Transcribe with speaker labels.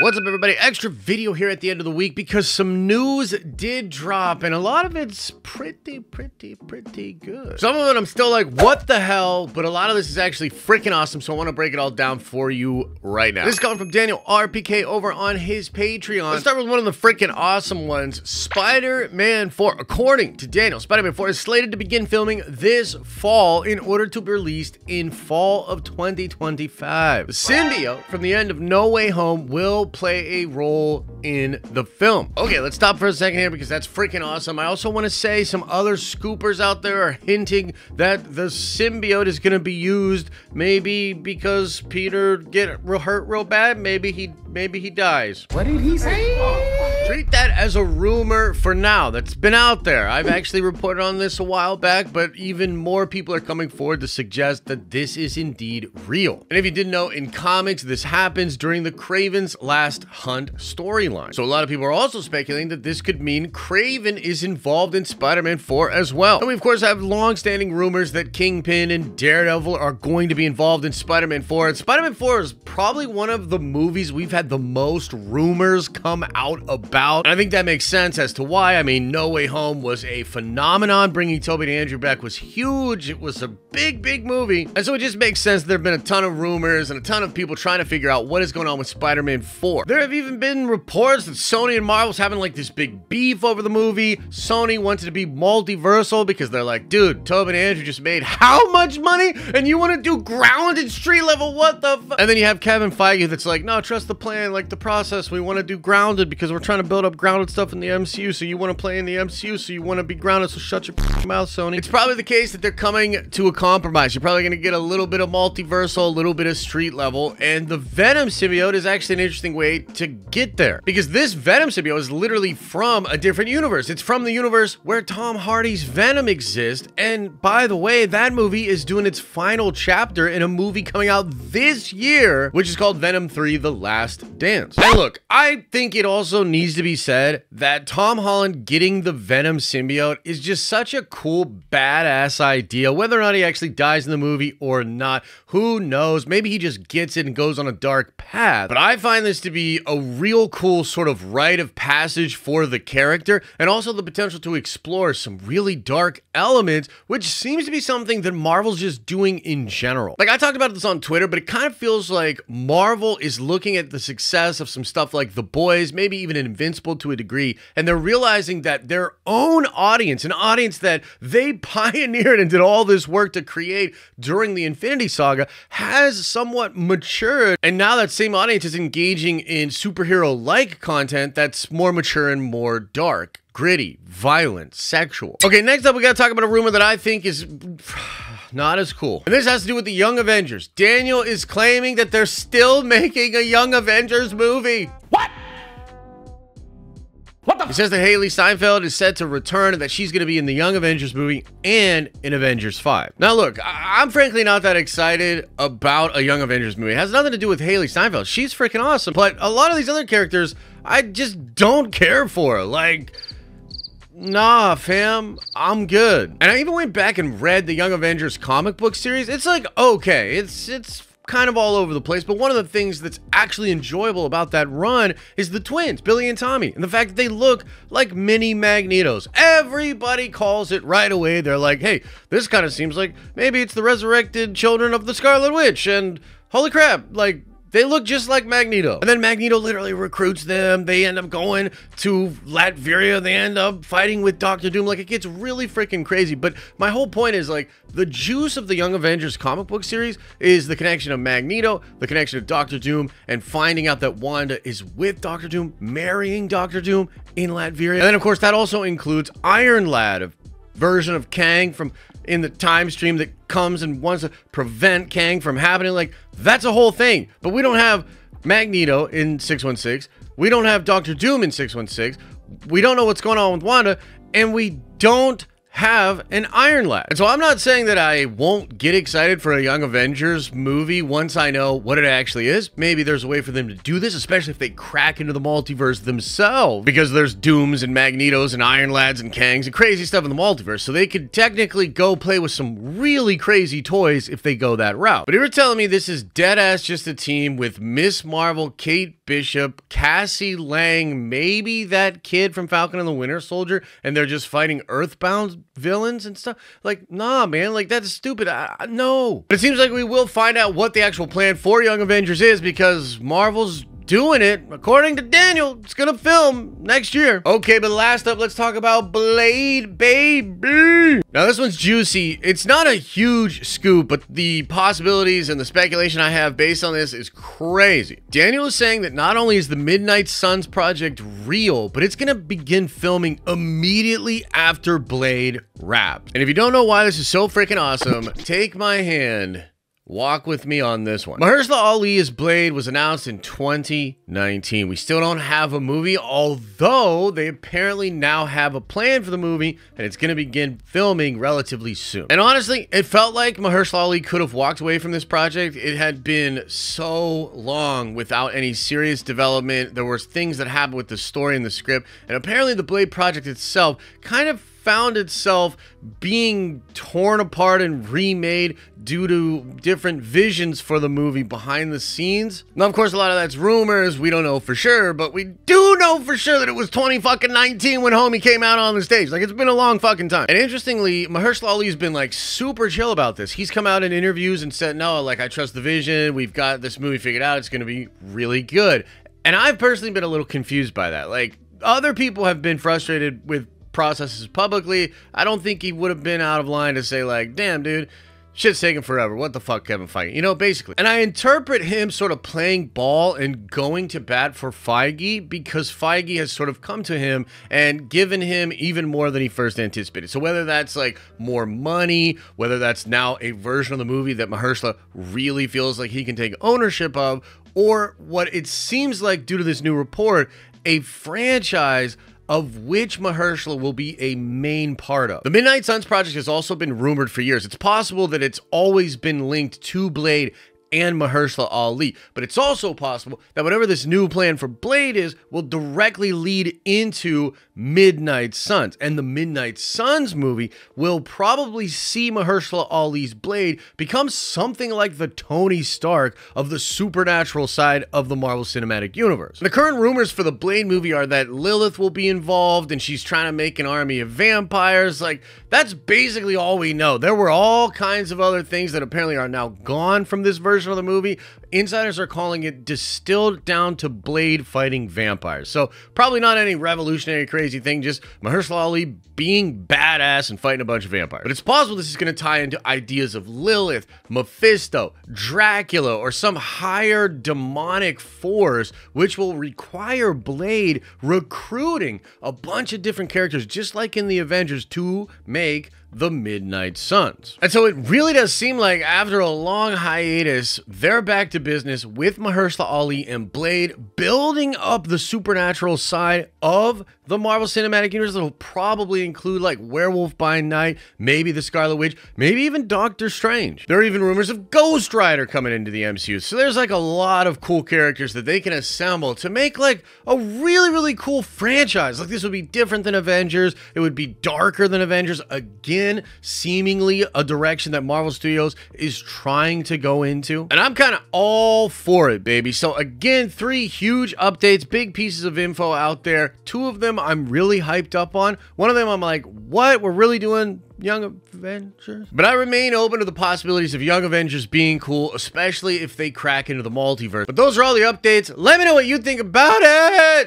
Speaker 1: What's up, everybody? Extra video here at the end of the week because some news did drop and a lot of it's pretty good. Some of it I'm still like, what the hell? But a lot of this is actually freaking awesome, so I want to break it all down for you right now. This is coming from Daniel RPK over on his Patreon. Let's start with one of the freaking awesome ones. Spider-Man 4. According to Daniel, Spider-Man 4 is slated to begin filming this fall in order to be released in fall of 2025. The symbiote from the end of No Way Home will play a role in the film. Okay, let's stop for a second here because that's freaking awesome. I also want to say some other scoopers out there are hinting that the symbiote is going to be used maybe because Peter get hurt real bad. Maybe he dies.
Speaker 2: What did he say?
Speaker 1: Treat that as a rumor for now. That's been out there. I've actually reported on this a while back, but even more people are coming forward to suggest that this is indeed real. And if you didn't know, in comics, this happens during the Kraven's Last Hunt storyline. So a lot of people are also speculating that this could mean Kraven is involved in Spider-Man 4 as well. And we, of course, have long-standing rumors that Kingpin and Daredevil are going to be involved in Spider-Man 4. And Spider-Man 4 is probably one of the movies we've had the most rumors come out about. And I think that makes sense as to why. I mean, No Way Home was a phenomenon. Bringing Tobey and Andrew back was huge. It was a big movie. And so it just makes sense. There have been a ton of rumors and a ton of people trying to figure out what is going on with Spider-Man 4. There have even been reports that Sony and Marvel's having like this big beef over the movie. Sony wanted to be multiversal because they're like, dude, Tobey and Andrew just made how much money? And you want to do grounded street level? What the fuck? And then you have Kevin Feige that's like, no, trust the plan, like the process. We want to do grounded because we're trying to build up grounded stuff in the MCU. So you want to play in the MCU, so you want to be grounded. So shut your mouth, Sony. It's probably the case that they're coming to a compromise. You're probably going to get a little bit of multiversal, a little bit of street level. And the Venom symbiote is actually an interesting way to get there because this Venom symbiote is literally from a different universe. It's from the universe where Tom Hardy's Venom exists. And by the way, that movie is doing its final chapter in a movie coming out this year, which is called Venom 3: The Last Dance. And look, I think it also needs to be said that Tom Holland getting the Venom symbiote is just such a cool, badass idea. Whether or not he actually dies in the movie or not, who knows? Maybe he just gets it and goes on a dark path. But I find this to be a real cool sort of rite of passage for the character, and also the potential to explore some really dark elements, which seems to be something that Marvel's just doing in general. Like, I talked about this on Twitter, but it kind of feels like Marvel is looking at the success of some stuff like The Boys, maybe even Invincible to a degree, and they're realizing that their own audience, an audience that they pioneered and did all this work to create during the Infinity Saga, has somewhat matured, and now that same audience is engaging in superhero-like content that's more mature and more dark, gritty, violent, sexual. Okay, next up we gotta talk about a rumor that I think is not as cool. And this has to do with the Young Avengers. Daniel is claiming that they're still making a Young Avengers movie. What? He says that Haley Steinfeld is set to return and that she's going to be in the Young Avengers movie and in Avengers 5. Now, look, I'm frankly not that excited about a Young Avengers movie. It has nothing to do with Haley Steinfeld. She's freaking awesome. But a lot of these other characters, I just don't care for. Like, nah, fam, I'm good. And I even went back and read the Young Avengers comic book series. It's like, okay, it's kind of all over the place, but one of the things that's actually enjoyable about that run is the twins, Billy and Tommy, and the fact that they look like mini Magnetos. Everybody calls it right away. They're like, hey, this kind of seems like maybe it's the resurrected children of the Scarlet Witch, and holy crap, like, they look just like Magneto. And then Magneto literally recruits them. They end up going to Latveria. They end up fighting with Doctor Doom. Like, it gets really freaking crazy. But my whole point is, like, the juice of the Young Avengers comic book series is the connection of Magneto, the connection of Doctor Doom, and finding out that Wanda is with Doctor Doom, marrying Doctor Doom in Latveria. And then, of course, that also includes Iron Lad, a version of Kang from in the time stream that comes and wants to prevent Kang from happening. Like, that's a whole thing. But we don't have Magneto in 616. We don't have Doctor Doom in 616. We don't know what's going on with Wanda. And we don't have an Iron Lad. And so I'm not saying that I won't get excited for a Young Avengers movie once I know what it actually is. Maybe there's a way for them to do this, especially if they crack into the multiverse themselves, because there's Dooms and Magnetos and Iron Lads and Kangs and crazy stuff in the multiverse. So they could technically go play with some really crazy toys if they go that route. But you were telling me this is dead ass just a team with Miss Marvel, Kate Bishop, Cassie Lang, maybe that kid from Falcon and the Winter Soldier, and they're just fighting Earthbound villains and stuff. Like, nah, man, like that's stupid. No. But it seems like we will find out what the actual plan for Young Avengers is, because Marvel's doing it. According to Daniel, it's gonna film next year. Okay, but last up, let's talk about Blade, baby. Now this one's juicy. It's not a huge scoop, but the possibilities and the speculation I have based on this is crazy. Daniel is saying that not only is the Midnight Suns project real, but it's gonna begin filming immediately after Blade wraps. And if you don't know why this is so freaking awesome, take my hand. Walk with me on this one. Mahershala Ali as Blade was announced in 2019. We still don't have a movie, although they apparently now have a plan for the movie, and it's going to begin filming relatively soon. And honestly, it felt like Mahershala Ali could have walked away from this project. It had been so long without any serious development. There were things that happened with the story and the script, and apparently the Blade project itself kind of found itself being torn apart and remade due to different visions for the movie behind the scenes. Now, of course, a lot of that's rumors. We don't know for sure, but we do know for sure that it was 2019 when homie came out on the stage. Like, it's been a long fucking time. And interestingly, Mahershala Ali's been like super chill about this. He's come out in interviews and said, no, like, I trust the vision. We've got this movie figured out. It's going to be really good. And I've personally been a little confused by that. Like, other people have been frustrated with processes publicly. I don't think he would have been out of line to say like, damn, dude, shit's taking forever. What the fuck, Kevin Feige? You know, basically. And I interpret him sort of playing ball and going to bat for Feige because Feige has sort of come to him and given him even more than he first anticipated. So whether that's like more money, whether that's now a version of the movie that Mahershala really feels like he can take ownership of, or what it seems like due to this new report, a franchise of which Mahershala will be a main part of. The Midnight Suns project has also been rumored for years. It's possible that it's always been linked to Blade and Mahershala Ali, but it's also possible that whatever this new plan for Blade is will directly lead into Midnight Suns, and the Midnight Suns movie will probably see Mahershala Ali's Blade become something like the Tony Stark of the supernatural side of the Marvel Cinematic Universe. The current rumors for the Blade movie are that Lilith will be involved and she's trying to make an army of vampires. Like, that's basically all we know. There were all kinds of other things that apparently are now gone from this version of the movie. Insiders are calling it distilled down to Blade fighting vampires. So probably not any revolutionary crazy thing, just Mahershala Ali being badass and fighting a bunch of vampires. But it's possible this is going to tie into ideas of Lilith, Mephisto, Dracula, or some higher demonic force, which will require Blade recruiting a bunch of different characters, just like in the Avengers, to make the Midnight Suns. And so it really does seem like after a long hiatus, they're back to business with Mahershala Ali and Blade building up the supernatural side of the Marvel Cinematic Universe that will probably include like Werewolf by Night, maybe the Scarlet Witch, maybe even Doctor Strange. There are even rumors of Ghost Rider coming into the MCU. So there's like a lot of cool characters that they can assemble to make like a really, really cool franchise. Like, this would be different than Avengers. It would be darker than Avengers. Again, seemingly a direction that Marvel Studios is trying to go into. And I'm kind of all for it, baby. So again, 3 huge updates, big pieces of info out there. 2 of them I'm really hyped up on. One of them I'm like, what? We're really doing Young Avengers? But I remain open to the possibilities of Young Avengers being cool, especially if they crack into the multiverse. But those are all the updates. Let me know what you think about it.